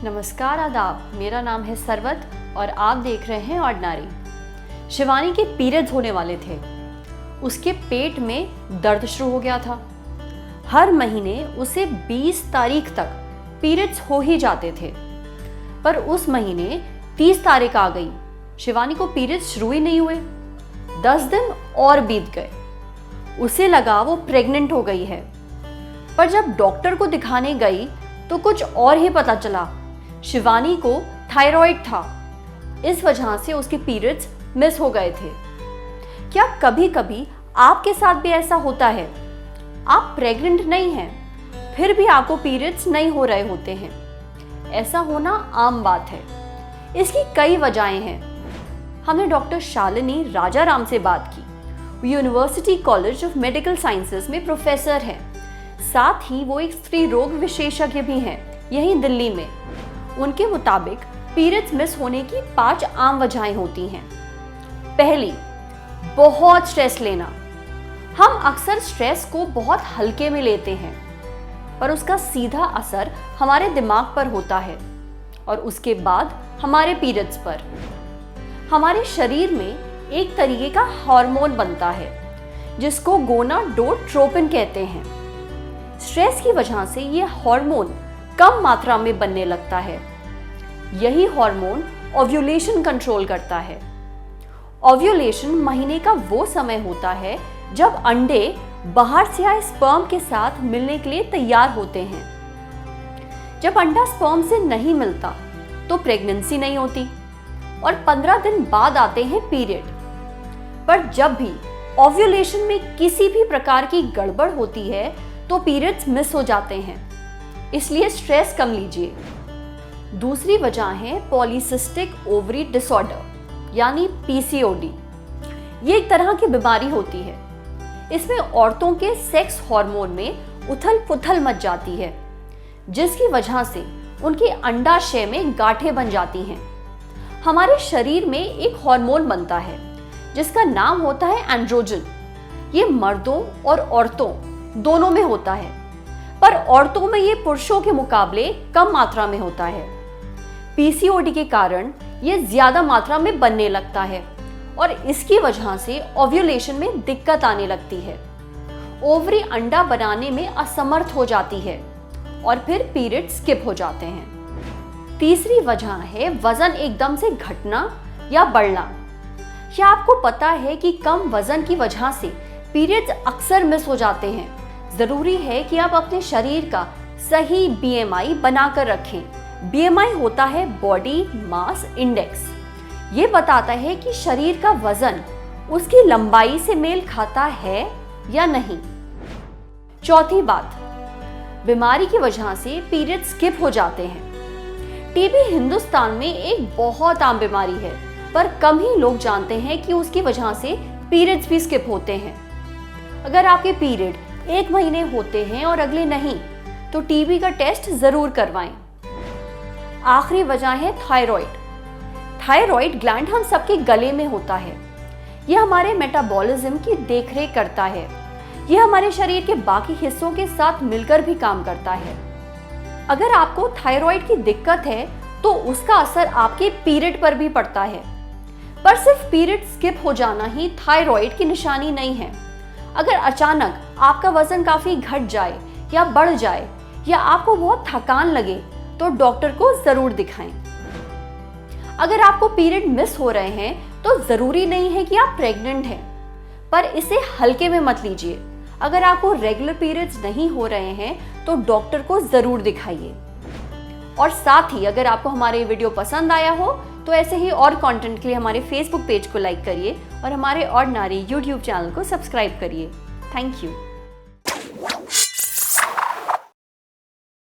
नमस्कार आदाब, मेरा नाम है सरवत और आप देख रहे हैं ऑर्डिनरी। शिवानी के पीरियड्स होने वाले थे। उसके पेट में दर्द शुरू हो गया था। हर महीने उसे 20 तारीख तक पीरियड्स हो ही जाते थे, पर उस महीने 30 तारीख आ गई, शिवानी को पीरियड्स शुरू ही नहीं हुए। 10 दिन और बीत गए। उसे लगा वो प्रेग्नेंट हो गई है, पर जब डॉक्टर को दिखाने गई तो कुछ और ही पता चला। शिवानी को थायराइड था, इस वजह से उसके पीरियड्स मिस हो गए थे। क्या कभी कभी आपके साथ भी ऐसा होता है? आप प्रेग्नेंट नहीं हैं, फिर भी आपको पीरियड्स नहीं हो रहे होते हैं। ऐसा होना आम बात है। इसकी कई वजहें हैं। हमने डॉक्टर शालिनी राजाराम से बात की। वो university college of medical sciences में प्रोफेसर हैं। साथ ही वो एक स्त्री रोग विशेषज्ञ भी हैं, यहीं दिल्ली में। उनके मुताबिक पीरियड्स मिस होने की 5 आम वजहें होती हैं। पहली, बहुत स्ट्रेस लेना। हम अक्सर स्ट्रेस को बहुत हल्के में लेते हैं, पर उसका सीधा असर हमारे दिमाग पर होता है और उसके बाद हमारे पीरियड्स पर। हमारे शरीर में एक तरीके का हार्मोन बनता है जिसको गोनाडोट्रोपिन कहते हैं। स्ट्रेस की वजह से ये हार्मोन कम मात्रा में बनने लगता है। यही हार्मोन ओव्यूलेशन कंट्रोल करता है। ओव्यूलेशन महीने का वो समय होता है जब अंडे बाहर से आए स्पर्म के साथ मिलने के लिए तैयार होते हैं। जब अंडा स्पर्म से नहीं मिलता तो प्रेगनेंसी नहीं होती और 15 दिन बाद आते हैं पीरियड। पर जब भी ओव्यूलेशन में किसी भी प्रकार की गड़बड़ होती है तो पीरियड्स मिस हो जाते हैं। इसलिए स्ट्रेस कम लीजिए। दूसरी वजह है पॉलीसिस्टिक ओवरी डिसऑर्डर यानी पीसीओडी। ये एक तरह की बीमारी होती है। इसमें औरतों के सेक्स हार्मोन में उथल पुथल मच जाती है, जिसकी वजह से उनके अंडाशय में गांठें बन जाती हैं। हमारे शरीर में एक हार्मोन बनता है जिसका नाम होता है एंड्रोजन। ये मर्दों और औरतों दोनों में होता है, पर औरतों में ये पुरुषों के मुकाबले कम मात्रा में होता है। पीसीओडी के कारण ये ज्यादा मात्रा में बनने लगता है और इसकी वजह से ओव्यूलेशन में दिक्कत आने लगती है। ओवरी अंडा बनाने में असमर्थ हो जाती है और फिर पीरियड स्किप हो जाते हैं। तीसरी वजह है वजन एकदम से घटना या बढ़ना। क्या आपको पता है कि कम वजन की वजह से पीरियड्स अक्सर मिस हो जाते हैं? जरूरी है कि आप अपने शरीर का सही बीएमआई बनाकर रखें। बीएमआई होता है बॉडी मास इंडेक्स। ये बताता है कि शरीर का वजन उसकी लंबाई से मेल खाता है या नहीं। चौथी बात, बीमारी की वजह से पीरियड स्किप हो जाते हैं। टीबी हिंदुस्तान में एक बहुत आम बीमारी है, पर कम ही लोग जानते हैं कि उसकी वजह से पीरियड्स भी स्किप होते हैं। अगर आपके पीरियड 1 महीने होते हैं और अगले नहीं, तो टीबी का टेस्ट जरूर करवाएं। आखिरी वजह है थायराइड। थायराइड ग्लैंड हम सबके गले में होता है। यह हमारे मेटाबॉलिज्म की देखरेख करता है। यह हमारे शरीर के बाकी हिस्सों के साथ मिलकर भी काम करता है। अगर आपको थायराइड की दिक्कत है तो उसका असर आपके पीरियड पर भी पड़ता है। पर सिर्फ पीरियड स्किप हो जाना ही थायराइड की निशानी नहीं है। अगर अचानक आपका वजन काफी घट जाए या बढ़ जाए या आपको बहुत थकान लगे तो डॉक्टर को जरूर दिखाएं। अगर आपको पीरियड मिस हो रहे हैं तो जरूरी नहीं है कि आप प्रेग्नेंट हैं, पर इसे हल्के में मत लीजिए। अगर आपको रेगुलर पीरियड्स नहीं हो रहे हैं तो डॉक्टर को जरूर दिखाइए। और साथ ही अगर आपको हमारे वीडियो पसंद आया हो तो ऐसे ही और कंटेंट के लिए हमारे फेसबुक पेज को लाइक करिए और हमारे ऑर्डिनरी यूट्यूब चैनल को सब्सक्राइब करिए। Thank you.